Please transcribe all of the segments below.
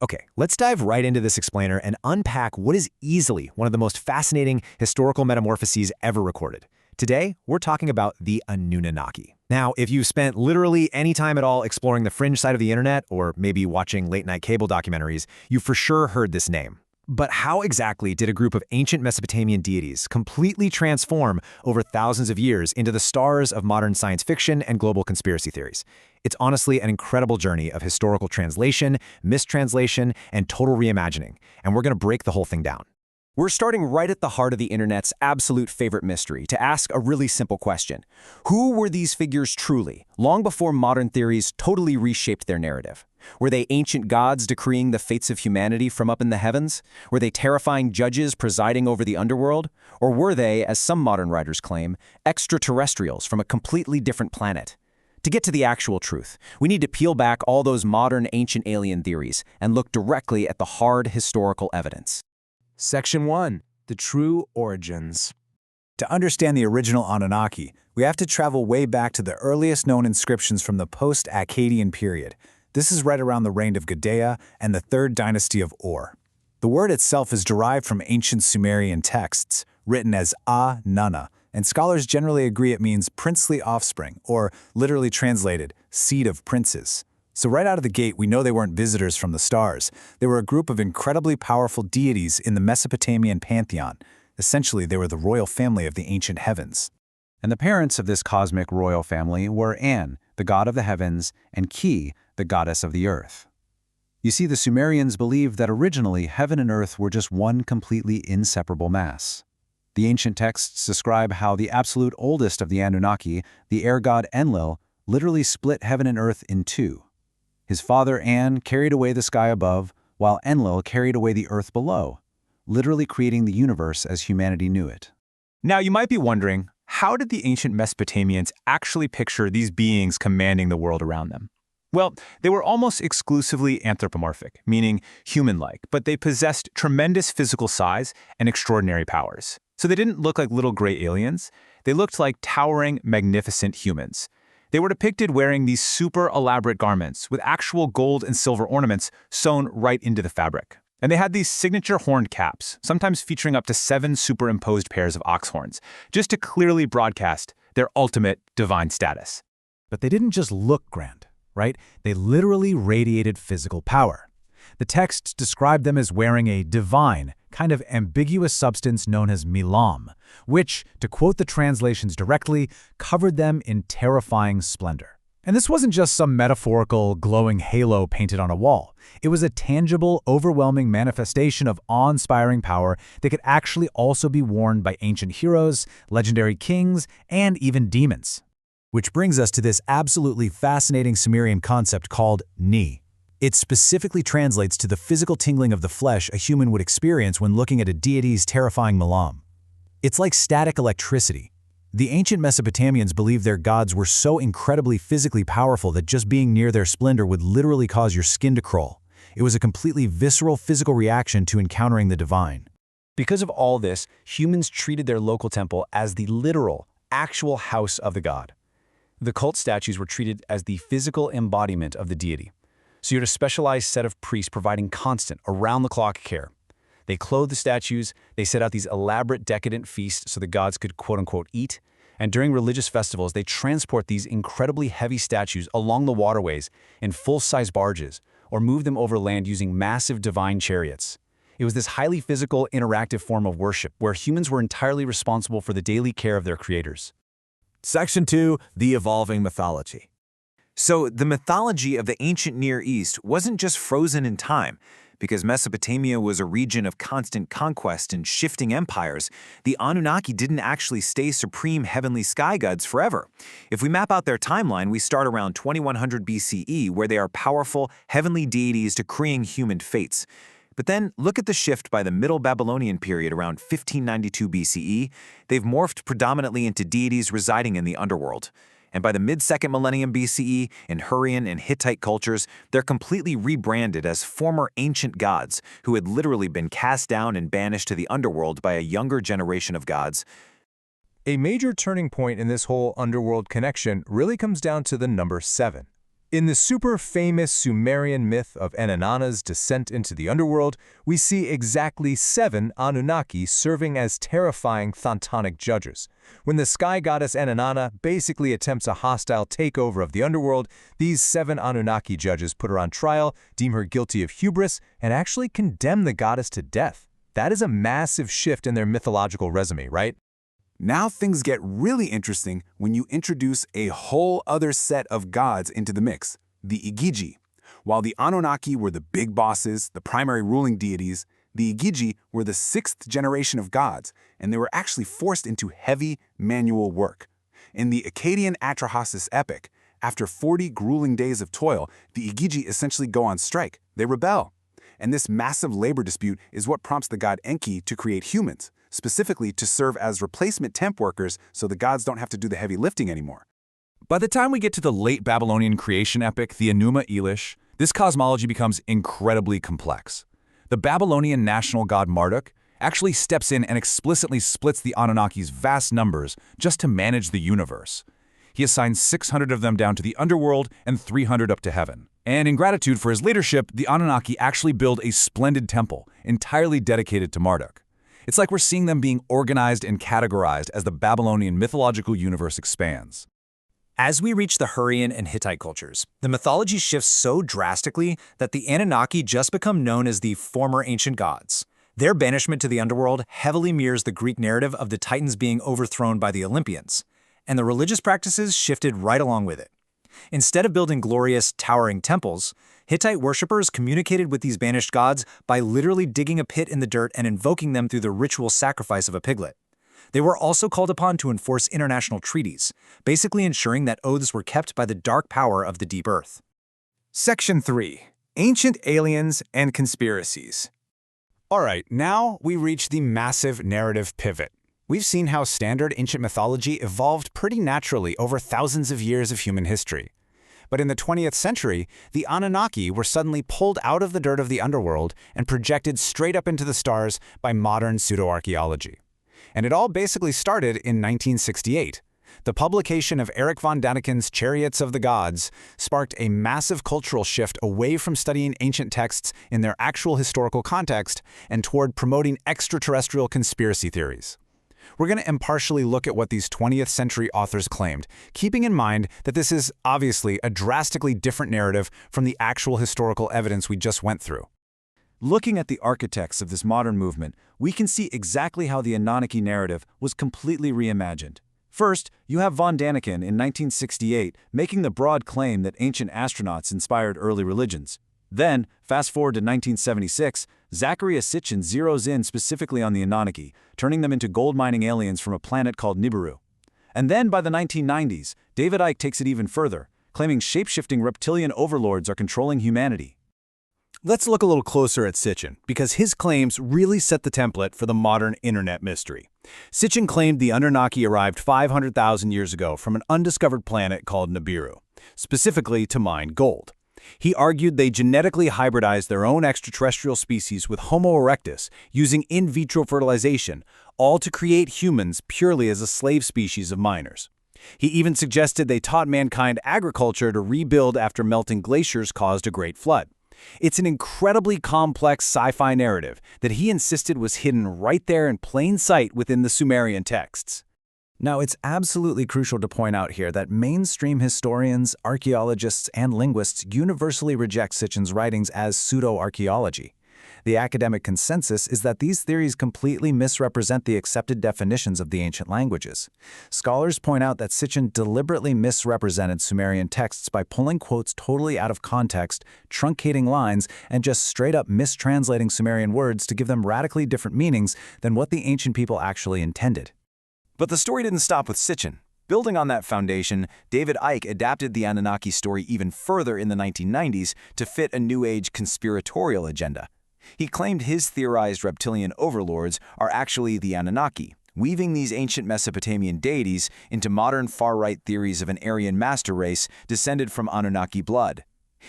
Okay, let's dive right into this explainer and unpack what is easily one of the most fascinating historical metamorphoses ever recorded. Today, we're talking about the Anunnaki. Now, if you've spent literally any time at all exploring the fringe side of the internet, or maybe watching late-night cable documentaries, you've for sure heard this name. But how exactly did a group of ancient Mesopotamian deities completely transform over thousands of years into the stars of modern science fiction and global conspiracy theories? It's honestly an incredible journey of historical translation, mistranslation, and total reimagining, and we're going to break the whole thing down. We're starting right at the heart of the internet's absolute favorite mystery to ask a really simple question. Who were these figures truly, long before modern theories totally reshaped their narrative? Were they ancient gods decreeing the fates of humanity from up in the heavens? Were they terrifying judges presiding over the underworld? Or were they, as some modern writers claim, extraterrestrials from a completely different planet? To get to the actual truth, we need to peel back all those modern ancient alien theories and look directly at the hard historical evidence. Section 1. The True Origins. To understand the original Anunnaki, we have to travel way back to the earliest known inscriptions from the post-Akkadian period. This is right around the reign of Gudea and the third dynasty of Ur. The word itself is derived from ancient Sumerian texts, written as A-Nana, and scholars generally agree it means princely offspring, or literally translated, seed of princes. So right out of the gate, we know they weren't visitors from the stars. They were a group of incredibly powerful deities in the Mesopotamian pantheon. Essentially, they were the royal family of the ancient heavens. And the parents of this cosmic royal family were An, the god of the heavens, and Ki, the goddess of the earth. You see, the Sumerians believed that originally heaven and earth were just one completely inseparable mass. The ancient texts describe how the absolute oldest of the Anunnaki, the air god Enlil, literally split heaven and earth in two. His father An carried away the sky above, while Enlil carried away the earth below, literally creating the universe as humanity knew it. Now, you might be wondering, how did the ancient Mesopotamians actually picture these beings commanding the world around them? Well, they were almost exclusively anthropomorphic, meaning human-like, but they possessed tremendous physical size and extraordinary powers. So they didn't look like little gray aliens. They looked like towering, magnificent humans. They were depicted wearing these super elaborate garments with actual gold and silver ornaments sewn right into the fabric. And they had these signature horned caps, sometimes featuring up to 7 superimposed pairs of ox horns, just to clearly broadcast their ultimate divine status. But they didn't just look grand, right? They literally radiated physical power. The texts describe them as wearing a divine, kind of ambiguous substance known as milam, which, to quote the translations directly, covered them in terrifying splendor. And this wasn't just some metaphorical, glowing halo painted on a wall. It was a tangible, overwhelming manifestation of awe-inspiring power that could actually also be worn by ancient heroes, legendary kings, and even demons. Which brings us to this absolutely fascinating Sumerian concept called ni. It specifically translates to the physical tingling of the flesh a human would experience when looking at a deity's terrifying milam. It's like static electricity. The ancient Mesopotamians believed their gods were so incredibly physically powerful that just being near their splendor would literally cause your skin to crawl. It was a completely visceral physical reaction to encountering the divine. Because of all this, humans treated their local temple as the literal, actual house of the god. The cult statues were treated as the physical embodiment of the deity. So you had a specialized set of priests providing constant, around-the-clock care. They clothed the statues, they set out these elaborate decadent feasts so the gods could quote-unquote eat, and during religious festivals they transport these incredibly heavy statues along the waterways in full-size barges, or move them over land using massive divine chariots. It was this highly physical, interactive form of worship where humans were entirely responsible for the daily care of their creators. Section 2. The Evolving Mythology. So the mythology of the ancient Near East wasn't just frozen in time. Because Mesopotamia was a region of constant conquest and shifting empires, the Anunnaki didn't actually stay supreme heavenly sky gods forever. If we map out their timeline, we start around 2100 BCE, where they are powerful heavenly deities decreeing human fates. But then look at the shift by the Middle Babylonian period around 1592 BCE. They've morphed predominantly into deities residing in the underworld. And by the mid-2nd millennium BCE, in Hurrian and Hittite cultures, they're completely rebranded as former ancient gods who had literally been cast down and banished to the underworld by a younger generation of gods. A major turning point in this whole underworld connection really comes down to the number 7. In the super-famous Sumerian myth of Inanna's descent into the underworld, we see exactly 7 Anunnaki serving as terrifying Thontonic judges. When the sky goddess Inanna basically attempts a hostile takeover of the underworld, these 7 Anunnaki judges put her on trial, deem her guilty of hubris, and actually condemn the goddess to death. That is a massive shift in their mythological resume, right? Now things get really interesting when you introduce a whole other set of gods into the mix, the Igigi. While the Anunnaki were the big bosses, the primary ruling deities, the Igigi were the 6th generation of gods, and they were actually forced into heavy manual work. In the Akkadian Atrahasis epic, after 40 grueling days of toil, the Igigi essentially go on strike. They rebel. And this massive labor dispute is what prompts the god Enki to create humans, specifically to serve as replacement temp workers so the gods don't have to do the heavy lifting anymore. By the time we get to the late Babylonian creation epic, the Enuma Elish, this cosmology becomes incredibly complex. The Babylonian national god Marduk actually steps in and explicitly splits the Anunnaki's vast numbers just to manage the universe. He assigns 600 of them down to the underworld and 300 up to heaven. And in gratitude for his leadership, the Anunnaki actually build a splendid temple entirely dedicated to Marduk. It's like we're seeing them being organized and categorized as the Babylonian mythological universe expands. As we reach the Hurrian and Hittite cultures, the mythology shifts so drastically that the Anunnaki just become known as the former ancient gods. Their banishment to the underworld heavily mirrors the Greek narrative of the Titans being overthrown by the Olympians, and the religious practices shifted right along with it. Instead of building glorious, towering temples, Hittite worshippers communicated with these banished gods by literally digging a pit in the dirt and invoking them through the ritual sacrifice of a piglet. They were also called upon to enforce international treaties, basically ensuring that oaths were kept by the dark power of the deep earth. Section 3. Ancient Aliens and Conspiracies. All right, now we reach the massive narrative pivot. We've seen how standard ancient mythology evolved pretty naturally over thousands of years of human history. But in the 20th century, the Anunnaki were suddenly pulled out of the dirt of the underworld and projected straight up into the stars by modern pseudoarchaeology. And it all basically started in 1968. The publication of Erich von Daniken's Chariots of the Gods sparked a massive cultural shift away from studying ancient texts in their actual historical context and toward promoting extraterrestrial conspiracy theories. We're going to impartially look at what these 20th century authors claimed, keeping in mind that this is obviously a drastically different narrative from the actual historical evidence we just went through. Looking at the architects of this modern movement, we can see exactly how the Anunnaki narrative was completely reimagined. First, you have von Daniken in 1968 making the broad claim that ancient astronauts inspired early religions. Then, fast forward to 1976, Zecharia Sitchin zeroes in specifically on the Anunnaki, turning them into gold-mining aliens from a planet called Nibiru. And then by the 1990s, David Icke takes it even further, claiming shape-shifting reptilian overlords are controlling humanity. Let's look a little closer at Sitchin, because his claims really set the template for the modern internet mystery. Sitchin claimed the Anunnaki arrived 500,000 years ago from an undiscovered planet called Nibiru, specifically to mine gold. He argued they genetically hybridized their own extraterrestrial species with Homo erectus using in vitro fertilization, all to create humans purely as a slave species of miners. He even suggested they taught mankind agriculture to rebuild after melting glaciers caused a great flood. It's an incredibly complex sci-fi narrative that he insisted was hidden right there in plain sight within the Sumerian texts. Now, it's absolutely crucial to point out here that mainstream historians, archaeologists, and linguists universally reject Sitchin's writings as pseudo-archaeology. The academic consensus is that these theories completely misrepresent the accepted definitions of the ancient languages. Scholars point out that Sitchin deliberately misrepresented Sumerian texts by pulling quotes totally out of context, truncating lines, and just straight-up mistranslating Sumerian words to give them radically different meanings than what the ancient people actually intended. But the story didn't stop with Sitchin. Building on that foundation, David Icke adapted the Anunnaki story even further in the 1990s to fit a New Age conspiratorial agenda. He claimed his theorized reptilian overlords are actually the Anunnaki, weaving these ancient Mesopotamian deities into modern far-right theories of an Aryan master race descended from Anunnaki blood.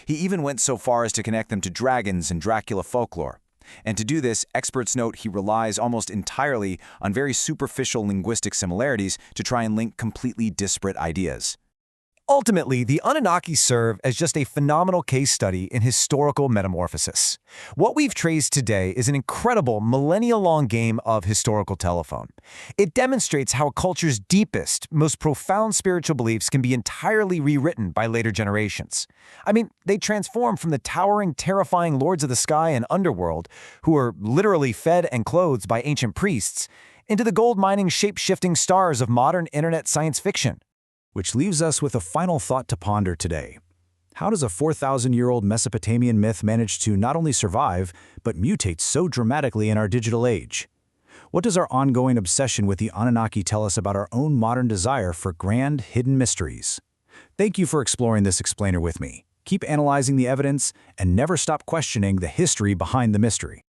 He even went so far as to connect them to dragons and Dracula folklore. And to do this, experts note he relies almost entirely on very superficial linguistic similarities to try and link completely disparate ideas. Ultimately, the Anunnaki serve as just a phenomenal case study in historical metamorphosis. What we've traced today is an incredible millennia-long game of historical telephone. It demonstrates how a culture's deepest, most profound spiritual beliefs can be entirely rewritten by later generations. I mean, they transform from the towering, terrifying lords of the sky and underworld, who are literally fed and clothed by ancient priests, into the gold-mining, shape-shifting stars of modern internet science fiction. Which leaves us with a final thought to ponder today. How does a 4,000-year-old Mesopotamian myth manage to not only survive, but mutate so dramatically in our digital age? What does our ongoing obsession with the Anunnaki tell us about our own modern desire for grand, hidden mysteries? Thank you for exploring this explainer with me. Keep analyzing the evidence and never stop questioning the history behind the mystery.